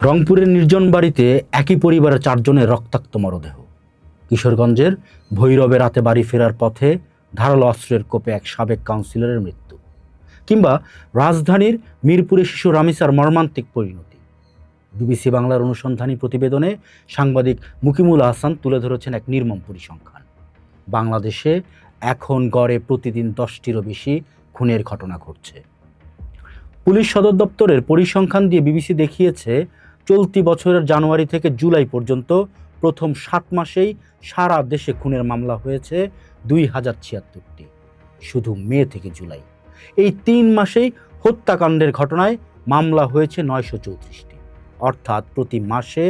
রংপুরের নির্জন বাড়িতে একই পরিবারের 4 জনের রক্তাক্ত মরদেহ। কিশোরগঞ্জের ভৈরবে রাতে বাড়ি ফেরার পথে ধারালো অস্ত্রের কোপে এক সাবেক কাউন্সিলরের মৃত্যু। কিংবা রাজধানীর মিরপুরে শিশু রামিসার মর্মান্তিক পরিণতি। বিবিসি বাংলার অনুসন্ধানী প্রতিবেদনে সাংবাদিক মুকিমুল আহসান তুলে ধরেছেন এক নির্মম পরিসংখ্যান। বাংলাদেশে এখন গড়ে প্রতিদিন 10টিরও বেশি খুনের ঘটনা ঘটছে। পুলিশ সদর দপ্তরের পরিসংখ্যান দিয়ে বিবিসি দেখিয়েছে, চলতি বছরের জানুয়ারি থেকে জুলাই পর্যন্ত প্রথম 7 মাসেই সারা দেশে খুনের মামলা হয়েছে 2076টি। শুধু মে থেকে জুলাই এই 3 মাসেই হত্যাকাণ্ডের ঘটনায় মামলা হয়েছে 934টি। অর্থাৎ প্রতি মাসে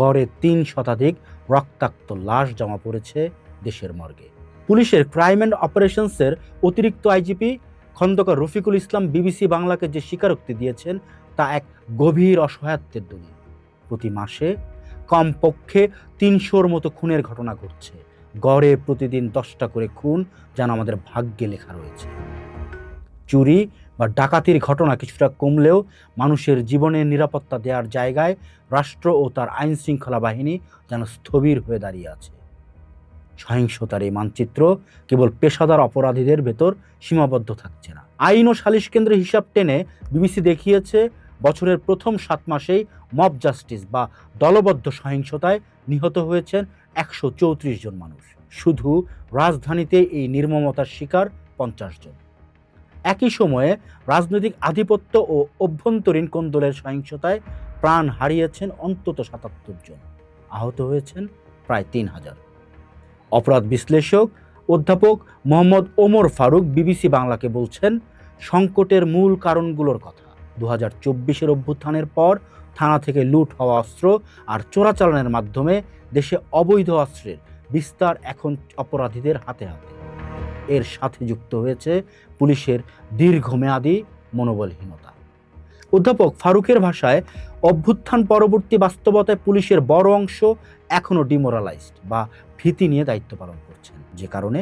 গড়ে 3 শতাধিক রক্তাক্ত লাশ জমা পড়েছে দেশের মর্গে। পুলিশের ক্রাইম অ্যান্ড অপারেশনসের অতিরিক্ত আইজিপি খন্দকার রফিকুল ইসলাম বিবিসি বাংলাকে যে স্বীকারোক্তি দিয়েছেন তা এক গভীর অসহায়ত্বের দলিল। প্রতি মাসে কমপক্ষে 300-র মতো খুনের ঘটনা ঘটছে। গড়ে প্রতিদিন 10টা করে খুন যেন আমাদের ভাগ্যে লেখা রয়েছে। চুরি বা ডাকাতির ঘটনা কিছুটা কমলেও মানুষের জীবনের নিরাপত্তা দেওয়ার জায়গায় রাষ্ট্র ও তার আইন শৃঙ্খলা বাহিনী যেন স্থবির হয়ে দাঁড়িয়ে আছে। সহিংসতার এই মানচিত্র কেবল পেশাদার অপরাধীদের ভেতর সীমাবদ্ধ থাকছে না। আইন ও সালিশ কেন্দ্রের হিসাব টেনে বিবিসি দেখিয়েছে, বছরের প্রথম 7 মাসেই মব জাস্টিস বা দলবদ্ধ সহিংসতায় নিহত হয়েছেন 134 জন মানুষ। শুধু রাজধানীতে এই নির্মমতার শিকার 50 জন। একই সময়ে রাজনৈতিক আধিপত্য ও অভ্যন্তরীণ কোন্দলের সহিংসতায় প্রাণ হারিয়েছেন অন্তত 77 জন, আহত হয়েছেন প্রায় 3000। অপরাধ বিশ্লেষক অধ্যাপক মোহাম্মদ ওমর ফারুক বিবিসি বাংলাকে বলছেন, সংকটের মূল কারণগুলোর কথা। 2024-এর অভ্যুত্থানের পর থানা থেকে লুট হওয়া অস্ত্র আর চোরাচালানের মাধ্যমে দেশে অবৈধ অস্ত্রের বিস্তার এখন অপরাধীদের হাতে হাতে। এর সাথে যুক্ত হয়েছে পুলিশের দীর্ঘমেয়াদী মনোবলহীনতা। অধ্যাপক ফারুকের ভাষায়, অভ্যুত্থান পরবর্তী বাস্তবতায় পুলিশের বড় অংশ এখনও ডিমোরালাইজড বা ভীতি নিয়ে দায়িত্ব পালন করছেন, যে কারণে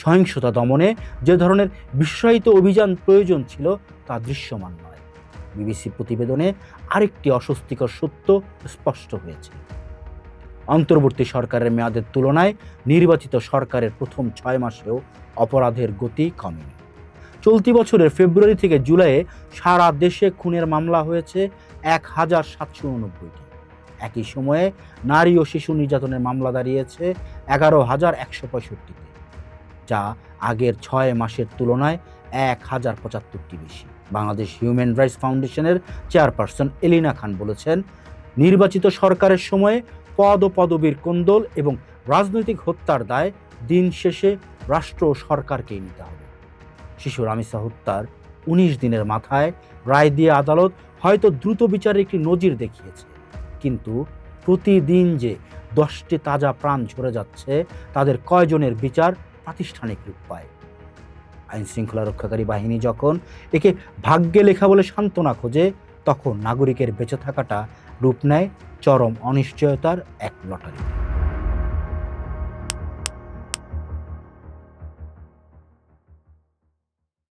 সহিংসতা দমনে যে ধরনের বিশ্বায়িত অভিযান প্রয়োজন ছিল তা দৃশ্যমান নয়। বিবিসি প্রতিবেদনে আরেকটি অস্বস্তিকর সত্য স্পষ্ট হয়েছে। অন্তর্বর্তী সরকারের মেয়াদের তুলনায় নির্বাচিত সরকারের প্রথম 6 মাসেও অপরাধের গতি কমেনি। চলতি বছরের ফেব্রুয়ারি থেকে জুলাইয়ে সারা দেশে খুনের মামলা হয়েছে 1789টি। একই সময়ে নারী ও শিশু নির্যাতনের মামলা দাঁড়িয়েছে 11,165টিতে, যা আগের 6 মাসের তুলনায় 1075টি বেশি। বাংলাদেশ হিউম্যান রাইটস ফাউন্ডেশনের চেয়ারপারসন এলিনা খান বলেছেন, নির্বাচিত সরকারের সময়ে পদ ও পদবীর কোন্দল এবং রাজনৈতিক হত্যার দায় দিন শেষে রাষ্ট্র ও সরকারকেই নিতে হবে। শিশু রামিসা হত্যার 19 দিনের মাথায় রায় দিয়ে আদালত হয়তো দ্রুত বিচারের একটি নজির দেখিয়েছে, কিন্তু প্রতিদিন যে 10টি তাজা প্রাণ ঝরে যাচ্ছে, তাদের কয়জনের বিচার প্রাতিষ্ঠানিক রূপ পায়? আইন শৃঙ্খলা রক্ষাকারী বাহিনী যখন একে ভাগ্যে লেখা বলে সান্ত্বনা খোঁজে, তখন নাগরিকের বেঁচে থাকাটা রূপ নেয় চরম অনিশ্চয়তার এক লটারি।